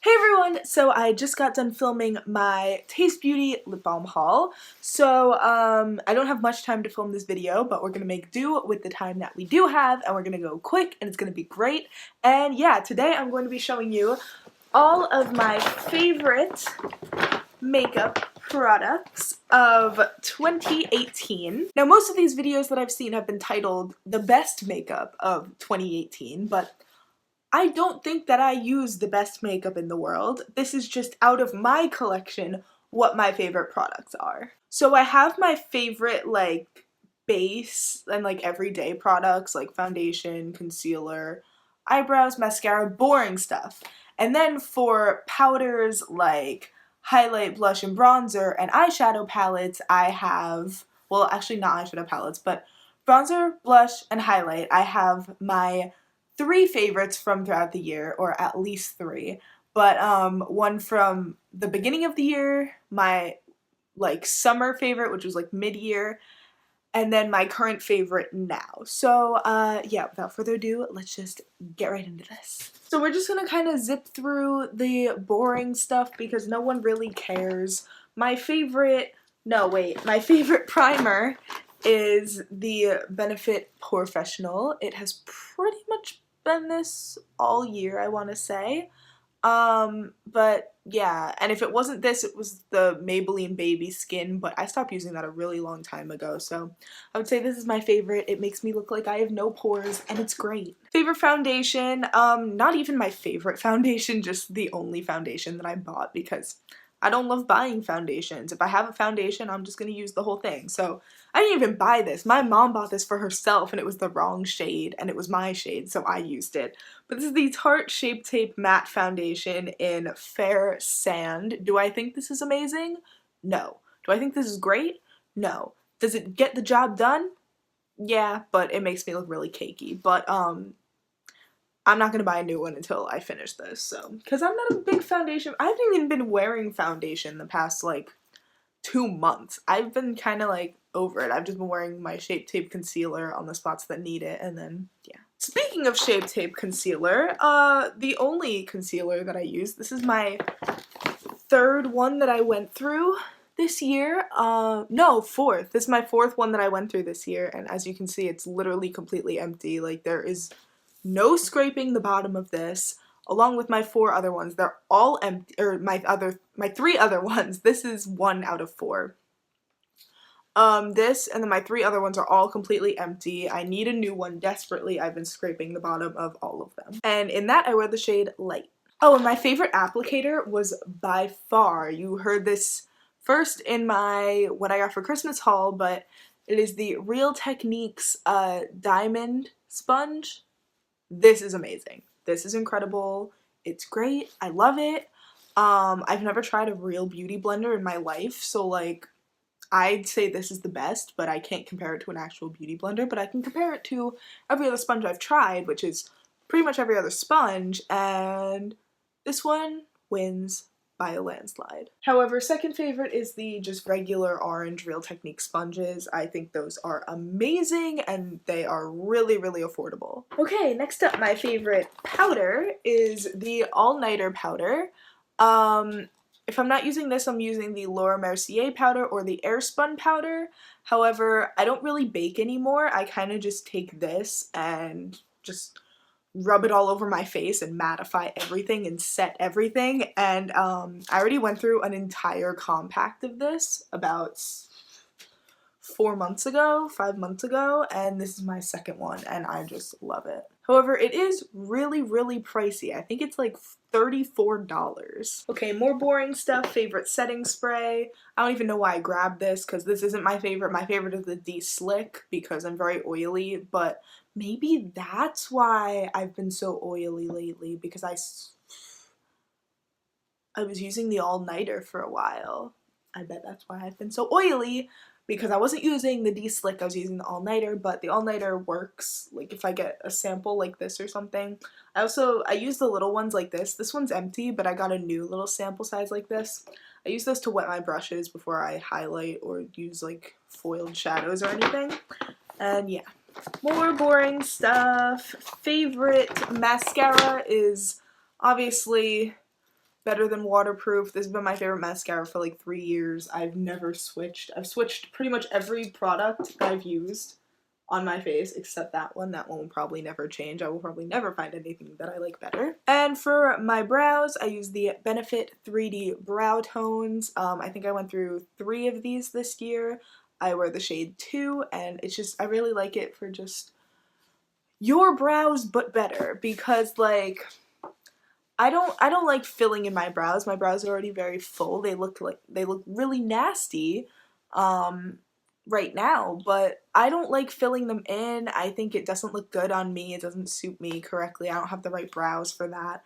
Hey everyone! So I just got done filming my Taste Beauty lip balm haul. So I don't have much time to film this video, but we're gonna make do with the time that we do have, and we're gonna go quick, and it's gonna be great. And yeah, today I'm going to be showing you all of my favorite makeup products of 2018. Now most of these videos that I've seen have been titled the best makeup of 2018, but I don't think that I use the best makeup in the world. This is just out of my collection what my favorite products are. So I have my favorite base and everyday products like foundation, concealer, eyebrows, mascara, boring stuff. And then for powders like highlight, blush, and bronzer and eyeshadow palettes, I have, well actually not eyeshadow palettes, but bronzer, blush, and highlight. I have my three favorites from throughout the year, or at least three, but one from the beginning of the year, my summer favorite, which was mid-year, and then my current favorite now. So yeah, without further ado, let's just get right into this. So we're just gonna kind of zip through the boring stuff because no one really cares. My favorite primer is the Benefit Porefessional. It has pretty much been this all year, I want to say. But yeah, and if it wasn't this, it was the Maybelline Baby Skin, but I stopped using that a really long time ago, so I would say this is my favorite. It makes me look like I have no pores, and it's great. Favorite foundation, not even my favorite foundation, just the only foundation that I bought because I don't love buying foundations. If I have a foundation, I'm just gonna use the whole thing. So I didn't even buy this. My mom bought this for herself and it was the wrong shade and it was my shade, so I used it. But this is the Tarte Shape Tape Matte Foundation in Fair Sand. Do I think this is amazing? No. Do I think this is great? No. Does it get the job done? Yeah, but it makes me look really cakey. But I'm not gonna buy a new one until I finish this, so, because I'm not a big foundation. I haven't even been wearing foundation the past 2 months. I've been kind of over it. I've just been wearing my Shape Tape concealer on the spots that need it, and then yeah. Speaking of Shape Tape concealer, the only concealer that I use, this is my third one that I went through this year. No, fourth. This is my fourth one that I went through this year, and as you can see, it's literally completely empty. There is no scraping the bottom of this, along with my four other ones. They're all empty, or my three other ones. This is 1 out of 4. This and then my 3 other ones are all completely empty. I need a new one desperately. I've been scraping the bottom of all of them. And in that, I wear the shade Light. Oh, and my favorite applicator was by far, you heard this first in my what I got for Christmas haul, but it is the Real Techniques Diamond Sponge. This is amazing. This is incredible. It's great. I love it. I've never tried a real beauty blender in my life, so I'd say this is the best, but I can't compare it to an actual beauty blender, but I can compare it to every other sponge I've tried, which is pretty much every other sponge, and this one wins by a landslide. However, second favorite is the just regular orange Real Technique sponges. I think those are amazing and they are really, really affordable. Okay, next up, my favorite powder is the All-Nighter powder. If I'm not using this, I'm using the Laura Mercier powder or the Airspun powder. However, I don't really bake anymore. I kind of just take this and just rub it all over my face and mattify everything and set everything, and I already went through an entire compact of this about 5 months ago, and this is my second one, and I just love it. However, it is really, really pricey. I think it's $34. Okay, more boring stuff. Favorite setting spray. I don't even know why I grabbed this, because this isn't my favorite. My favorite is the De-Slick, because I'm very oily, but maybe that's why I've been so oily lately, because I was using the All-Nighter for a while. I bet that's why I've been so oily, because I wasn't using the De-Slick, I was using the All-Nighter, but the All-Nighter works, if I get a sample like this or something. I use the little ones like this. This one's empty, but I got a new little sample size like this. I use this to wet my brushes before I highlight or use foiled shadows or anything, and yeah. More boring stuff. Favorite mascara is obviously better than waterproof. This has been my favorite mascara for like 3 years. I've never switched. I've switched pretty much every product that I've used on my face except that one. That one will probably never change. I will probably never find anything that I like better. And for my brows, I use the Benefit 3D Brow Tones. I think I went through 3 of these this year. I wear the shade 2, and it's just, I really like it for just your brows but better, because like I don't like filling in my brows. My brows are already very full. They look really nasty right now, but I don't like filling them in. I think it doesn't look good on me. It doesn't suit me correctly. I don't have the right brows for that.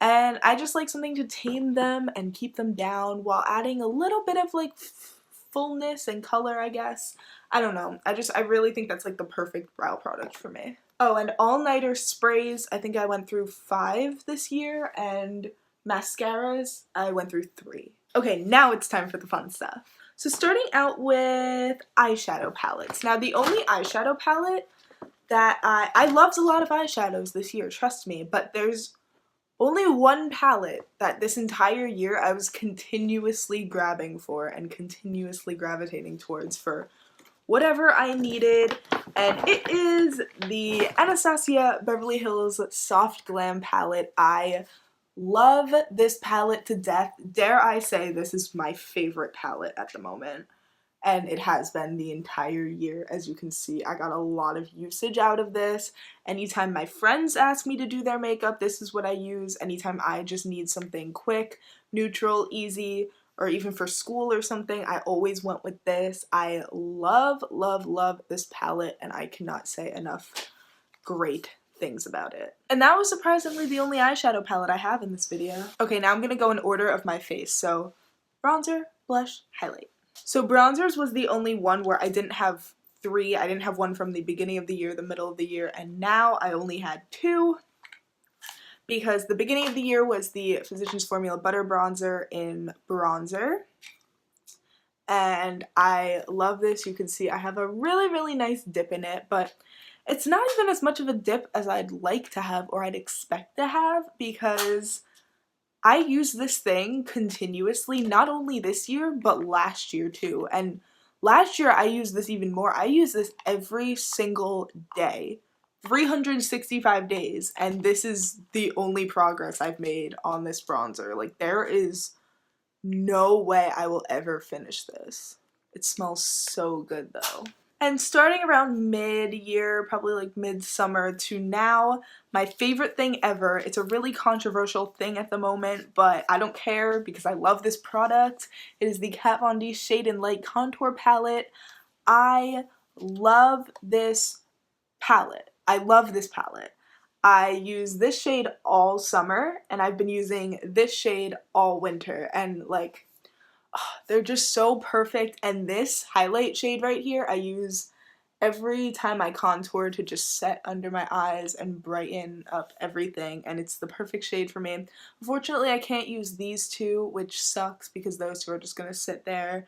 And I just like something to tame them and keep them down while adding a little bit of like fullness and color, I guess. I don't know. I really think that's like the perfect brow product for me. Oh, and all-nighter sprays, I think I went through 5 this year, and mascaras, I went through 3. Okay, now it's time for the fun stuff. So starting out with eyeshadow palettes. Now the only eyeshadow palette that I loved a lot of eyeshadows this year, trust me, but there's only one palette that this entire year I was continuously grabbing for and continuously gravitating towards for whatever I needed, and it is the Anastasia Beverly Hills Soft Glam palette. I love this palette to death. Dare I say this is my favorite palette at the moment, and it has been the entire year. As you can see, I got a lot of usage out of this. Anytime my friends ask me to do their makeup, this is what I use. Anytime I just need something quick, neutral, easy, or even for school or something, I always went with this. I love, love, love this palette, and I cannot say enough great things about it. And that was surprisingly the only eyeshadow palette I have in this video. Okay, now I'm gonna go in order of my face. So bronzer, blush, highlight. So bronzers was the only one where I didn't have 3. I didn't have one from the beginning of the year, the middle of the year, and now I only had 2. Because the beginning of the year was the Physicians Formula Butter Bronzer in Bronzer. And I love this. You can see I have a really, really nice dip in it, but it's not even as much of a dip as I'd like to have or I'd expect to have, because I use this thing continuously, not only this year, but last year too. And last year I used this even more. I use this every single day. 365 days, and this is the only progress I've made on this bronzer. Like, there is no way I will ever finish this. It smells so good though. And starting around mid-year, probably like mid-summer to now, my favorite thing ever, it's a really controversial thing at the moment, but I don't care because I love this product. It is the Kat Von D Shade and Light Contour Palette. I love this palette. I love this palette. I use this shade all summer, and I've been using this shade all winter, and like, they're just so perfect. And this highlight shade right here I use every time I contour to just set under my eyes and brighten up everything, and it's the perfect shade for me. Unfortunately, I can't use these 2, which sucks because those 2 are just gonna sit there,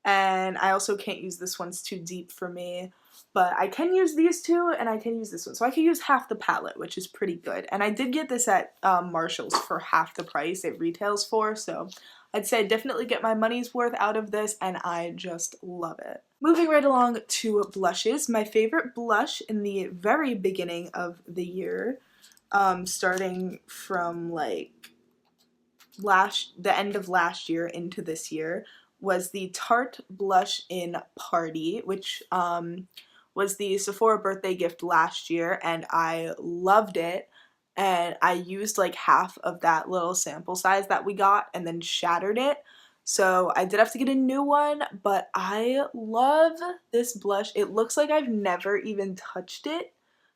and I also can't use this one's too deep for me. But I can use these 2, and I can use this one. So I can use half the palette, which is pretty good. And I did get this at Marshall's for half the price it retails for. So I'd say I definitely get my money's worth out of this, and I just love it. Moving right along to blushes. My favorite blush in the very beginning of the year, starting from like the end of last year into this year, was the Tarte blush in Party, which was the Sephora birthday gift last year, and I loved it. And I used like half of that little sample size that we got and then shattered it. So I did have to get a new one, but I love this blush. It looks like I've never even touched it,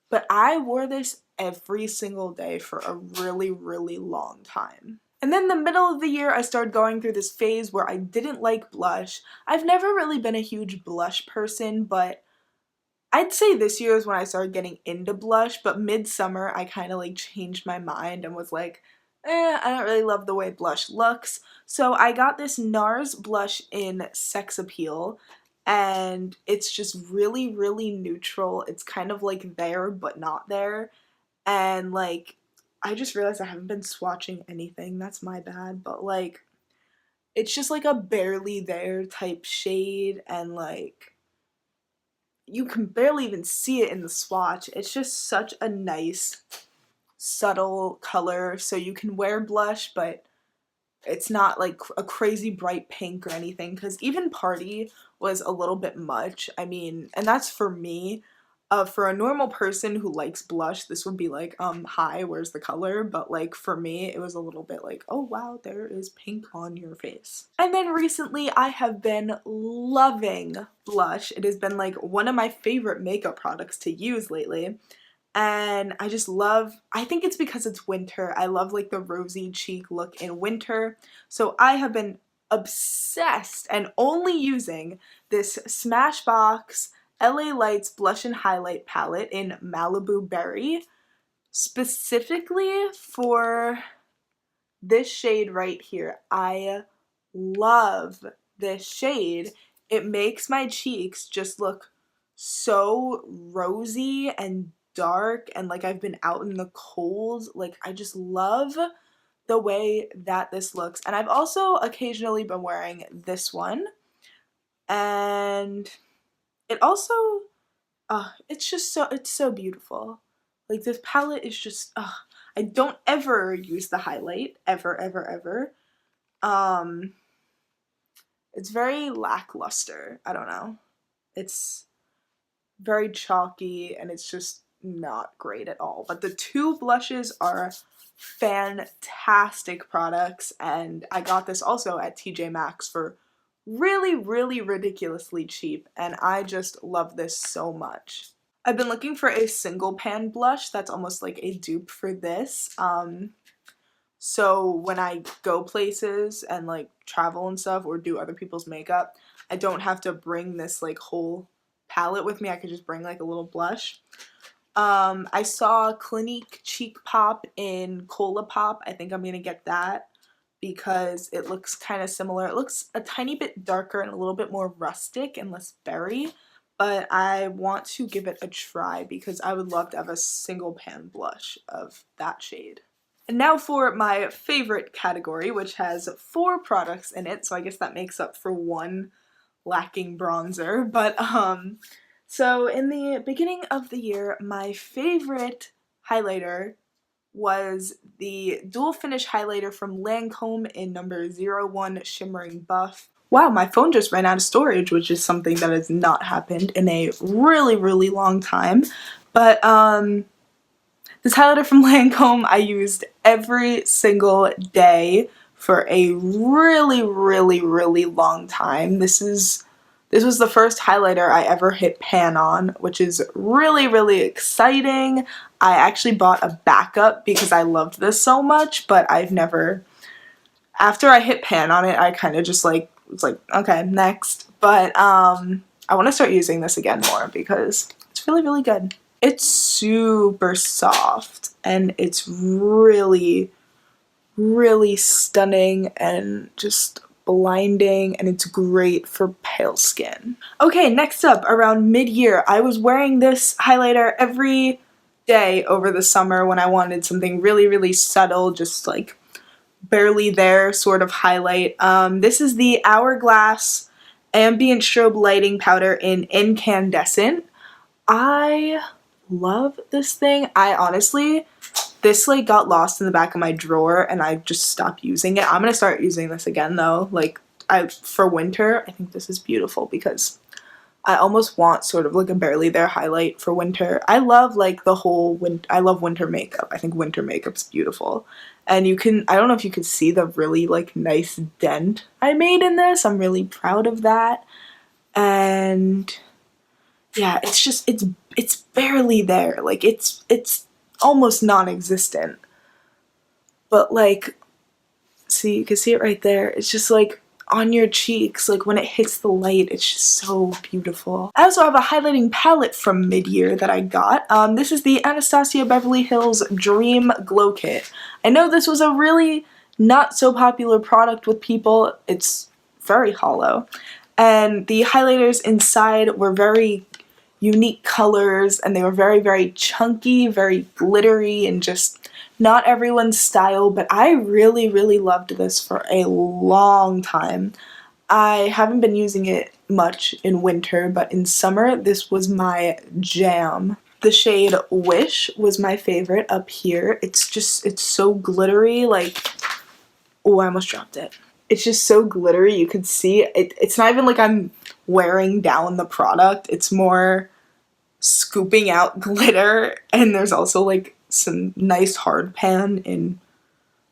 but I wore this every single day for a really, really long time. And then the middle of the year, I started going through this phase where I didn't like blush. I've never really been a huge blush person, but I'd say this year is when I started getting into blush, but midsummer I kind of like changed my mind and was like, I don't really love the way blush looks. So I got this NARS blush in Sex Appeal, and it's just really, really neutral. It's kind of like there but not there, and like I just realized I haven't been swatching anything. That's my bad. But like, it's just like a barely there type shade, and like you can barely even see it in the swatch. It's just such a nice, subtle color. So you can wear blush, but it's not like a crazy bright pink or anything, because even Party was a little bit much. I mean, and that's for me. For a normal person who likes blush, this would be like, hi, where's the color? But like for me, it was a little bit like, oh wow, there is pink on your face. And then recently I have been loving blush. It has been like one of my favorite makeup products to use lately. And I just love, I think it's because it's winter. I love like the rosy cheek look in winter. So I have been obsessed and only using this Smashbox LA Lights Blush and Highlight Palette in Malibu Berry, specifically for this shade right here. I love this shade. It makes my cheeks just look so rosy and dark, and like I've been out in the cold. Like I just love the way that this looks. And I've also occasionally been wearing this one, and it also it's just so, it's so beautiful. Like this palette is just I don't ever use the highlight ever ever ever. It's very lackluster. I don't know. It's very chalky and it's just not great at all. But the two blushes are fantastic products, and I got this also at TJ Maxx for really, really ridiculously cheap, and I just love this so much. I've been looking for a single pan blush that's almost like a dupe for this. So when I go places and like travel and stuff or do other people's makeup, I don't have to bring this like whole palette with me. I could just bring like a little blush. I saw Clinique Cheek Pop in Cola Pop. I think I'm gonna get that because it looks kind of similar. It looks a tiny bit darker and a little bit more rustic and less berry, but I want to give it a try because I would love to have a single pan blush of that shade. And now for my favorite category, which has 4 products in it, so I guess that makes up for one lacking bronzer. But so in the beginning of the year, my favorite highlighter was the Dual Finish Highlighter from Lancome in number 01 Shimmering Buff. Wow, my phone just ran out of storage, which is something that has not happened in a really, really long time. But this highlighter from Lancome I used every single day for a really, really, really long time. This was the first highlighter I ever hit pan on, which is really, really exciting. I actually bought a backup because I loved this so much, but I've never, after I hit pan on it, I kind of just like, was like, okay, next. But I want to start using this again more because it's really, really good. It's super soft and it's really, really stunning and just blinding, and it's great for pale skin. Okay, next up, around mid-year, I was wearing this highlighter every day over the summer when I wanted something really, really subtle, just like barely there sort of highlight. This is the Hourglass Ambient Strobe Lighting Powder in Incandescent. I love this thing. I honestly, this like got lost in the back of my drawer and I just stopped using it. I'm gonna start using this again though. Like for winter, I think this is beautiful because I almost want sort of like a barely there highlight for winter. I love like the whole I love winter makeup. I think winter makeup's beautiful. And you can, I don't know if you can see the really like nice dent I made in this. I'm really proud of that. And yeah, it's just, it's barely there. Like it's almost non-existent. But like, see, you can see it right there. It's just like on your cheeks, like when it hits the light, it's just so beautiful. I also have a highlighting palette from mid-year that I got. This is the Anastasia Beverly Hills Dream Glow Kit. I know this was a really not so popular product with people. It's very hollow. And the highlighters inside were very unique colors, and they were very, very chunky, very glittery, and just not everyone's style, but I really, really loved this for a long time. I haven't been using it much in winter, but in summer, this was my jam. The shade Wish was my favorite up here. It's so glittery, like, oh, I almost dropped it. It's just so glittery, you could see it. It's not even like I'm wearing down the product, it's more scooping out glitter, and there's also like some nice hard pan in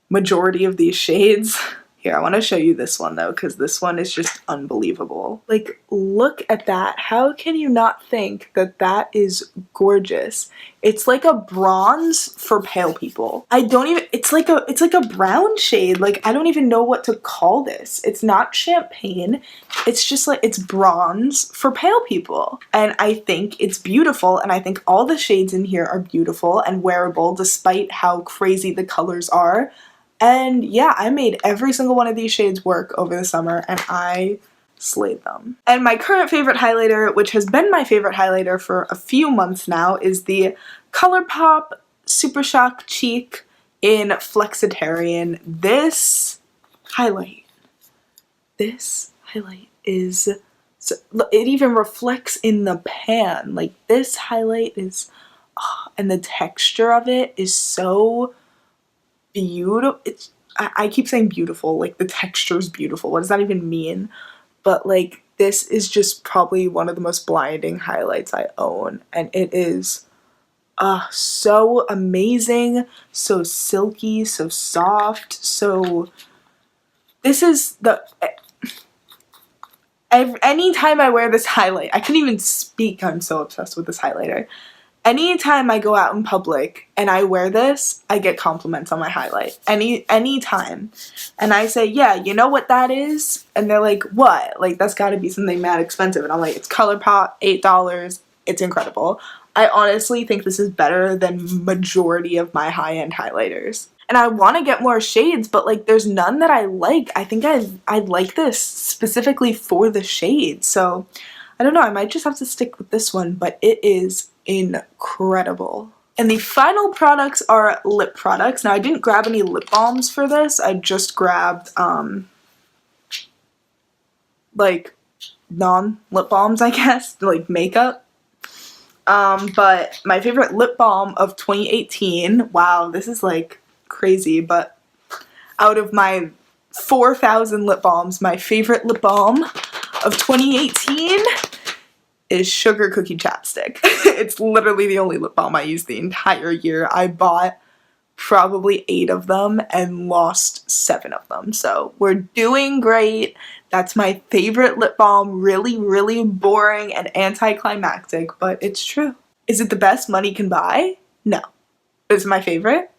majority of these shades. Here, I want to show you this one though, because this one is just unbelievable. Like, look at that. How can you not think that that is gorgeous? It's like a bronze for pale people. I don't even, it's like a brown shade. Like, I don't even know what to call this. It's not champagne. It's just like, it's bronze for pale people. And I think it's beautiful, and I think all the shades in here are beautiful and wearable despite how crazy the colors are. And yeah, I made every single one of these shades work over the summer, and I slayed them. And my current favorite highlighter, which has been my favorite highlighter for a few months now, is the ColourPop Super Shock Cheek in Flexitarian. This highlight is, it even reflects in the pan. Like, this highlight is, and the texture of it is so beautiful. I keep saying beautiful, like the texture's beautiful. What does that even mean? But like, this is just probably one of the most blinding highlights I own, and it is so amazing, so silky, so soft. So this is the, anytime I wear this highlight, I couldn't even speak, I'm so obsessed with this highlighter. Anytime I go out in public and I wear this, I get compliments on my highlight. Anytime. And I say, yeah, you know what that is? And they're like, what? Like, that's gotta be something mad expensive. And I'm like, it's ColourPop, $8. It's incredible. I honestly think this is better than majority of my high-end highlighters. And I want to get more shades, but like, there's none that I like. I think I like this specifically for the shade. So I don't know, I might just have to stick with this one, but it is incredible. And the final products are lip products. Now, I didn't grab any lip balms for this. I just grabbed like non-lip balms, I guess, like makeup. But my favorite lip balm of 2018, wow, this is like crazy, but out of my 4,000 lip balms, my favorite lip balm of 2018 is Sugar Cookie Chapstick. It's literally the only lip balm I used the entire year. I bought probably 8 of them and lost 7 of them. So we're doing great. That's my favorite lip balm. Really, really boring and anticlimactic, but it's true. Is it the best money can buy? No. Is it my favorite?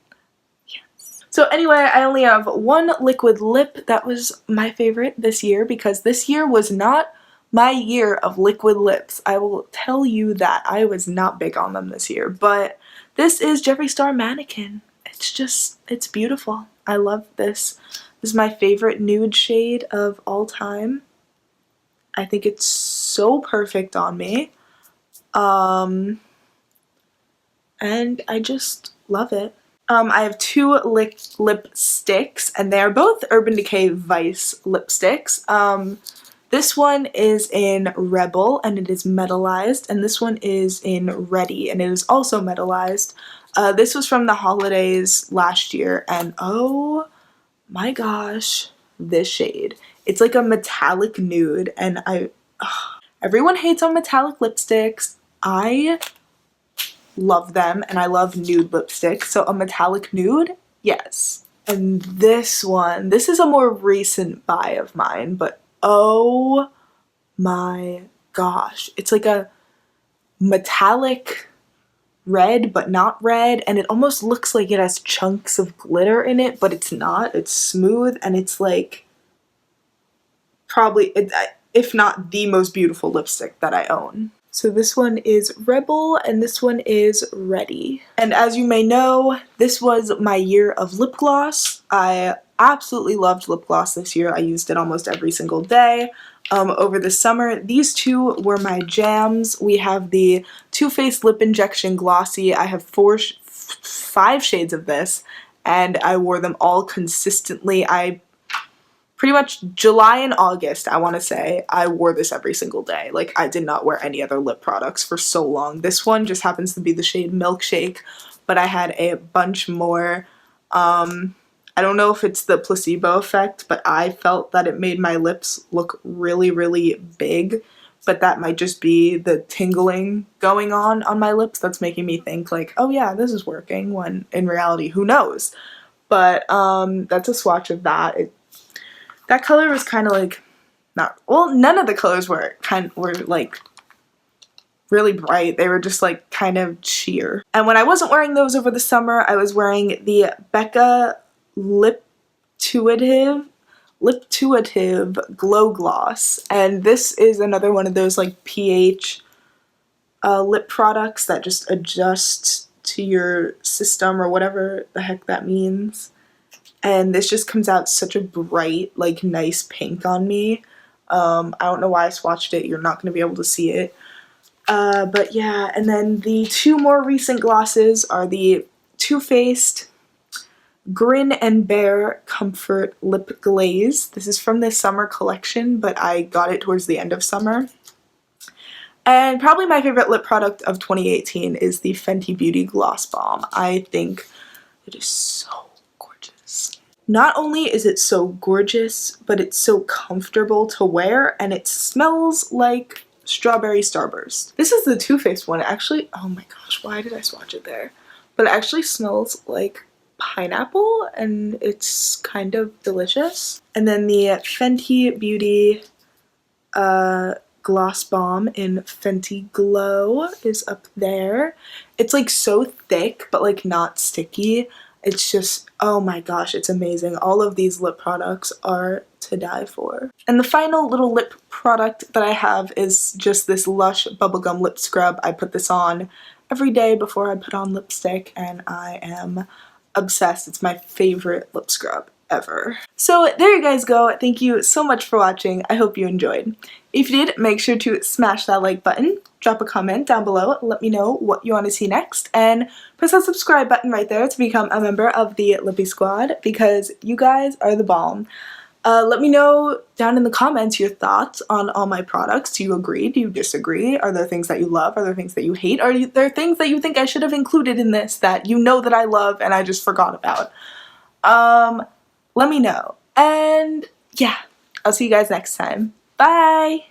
Yes. So anyway, I only have one liquid lip that was my favorite this year, because this year was not my year of liquid lips. I will tell you that. I was not big on them this year, but this is Jeffree Star Mannequin. It's beautiful. I love this. This is my favorite nude shade of all time. I think it's so perfect on me. And I just love it. I have 2 lipsticks, and they are both Urban Decay Vice lipsticks. This one is in Rebel, and it is metallized, and this one is in Ready, and it is also metallized. This was from the holidays last year, and oh my gosh, this shade. It's like a metallic nude, and everyone hates on metallic lipsticks. I love them, and I love nude lipsticks, so a metallic nude, yes. And this one, this is a more recent buy of mine, but oh my gosh. It's like a metallic red, but not red, and it almost looks like it has chunks of glitter in it, but it's not. It's smooth, and it's like probably, if not the most beautiful lipstick that I own. So this one is Rebel, and this one is Ready. And as you may know, this was my year of lip gloss. I absolutely loved lip gloss this year. I used it almost every single day. Over the summer, these 2 were my jams. We have the Too Faced Lip Injection Glossy. I have 5 shades of this, and I wore them all consistently. Pretty much July and August, I want to say, I wore this every single day. Like, I did not wear any other lip products for so long. This one just happens to be the shade Milkshake, but I had a bunch more. I don't know if it's the placebo effect, but I felt that it made my lips look really, really big, but that might just be the tingling going on my lips that's making me think like, oh yeah, this is working, when in reality, who knows? But that's a swatch of that. That color was kind of like, none of the colors were like really bright. They were just like kind of sheer. And when I wasn't wearing those over the summer, I was wearing the Becca Lip Tuative Glow Gloss. And this is another one of those like pH lip products that just adjust to your system or whatever the heck that means. And this just comes out such a bright, like, nice pink on me. I don't know why I swatched it. You're not going to be able to see it. But yeah, and then the 2 more recent glosses are the Too Faced Grin and Bear Comfort Lip Glaze. This is from the summer collection, but I got it towards the end of summer. And probably my favorite lip product of 2018 is the Fenty Beauty Gloss Bomb. I think it is so gorgeous. Not only is it so gorgeous, but it's so comfortable to wear, and it smells like strawberry starburst. This is the Too Faced one. Actually, oh my gosh, why did I swatch it there? But it actually smells like pineapple, and it's kind of delicious. And then the Fenty Beauty Gloss Bomb in Fenty Glow is up there. It's like so thick, but like not sticky. It's just, oh my gosh, it's amazing. All of these lip products are to die for. And the final little lip product that I have is just this Lush Bubblegum Lip Scrub. I put this on every day before I put on lipstick, and I am obsessed. It's my favorite lip scrub ever. So there you guys go. Thank you so much for watching. I hope you enjoyed. If you did, make sure to smash that like button, drop a comment down below, let me know what you want to see next, and press that subscribe button right there to become a member of the Lippy Squad, because you guys are the bomb. Let me know down in the comments your thoughts on all my products. Do you agree? Do you disagree? Are there things that you love? Are there things that you hate? Are there things that you think I should have included in this that you know that I love and I just forgot about? Let me know. And yeah, I'll see you guys next time. Bye!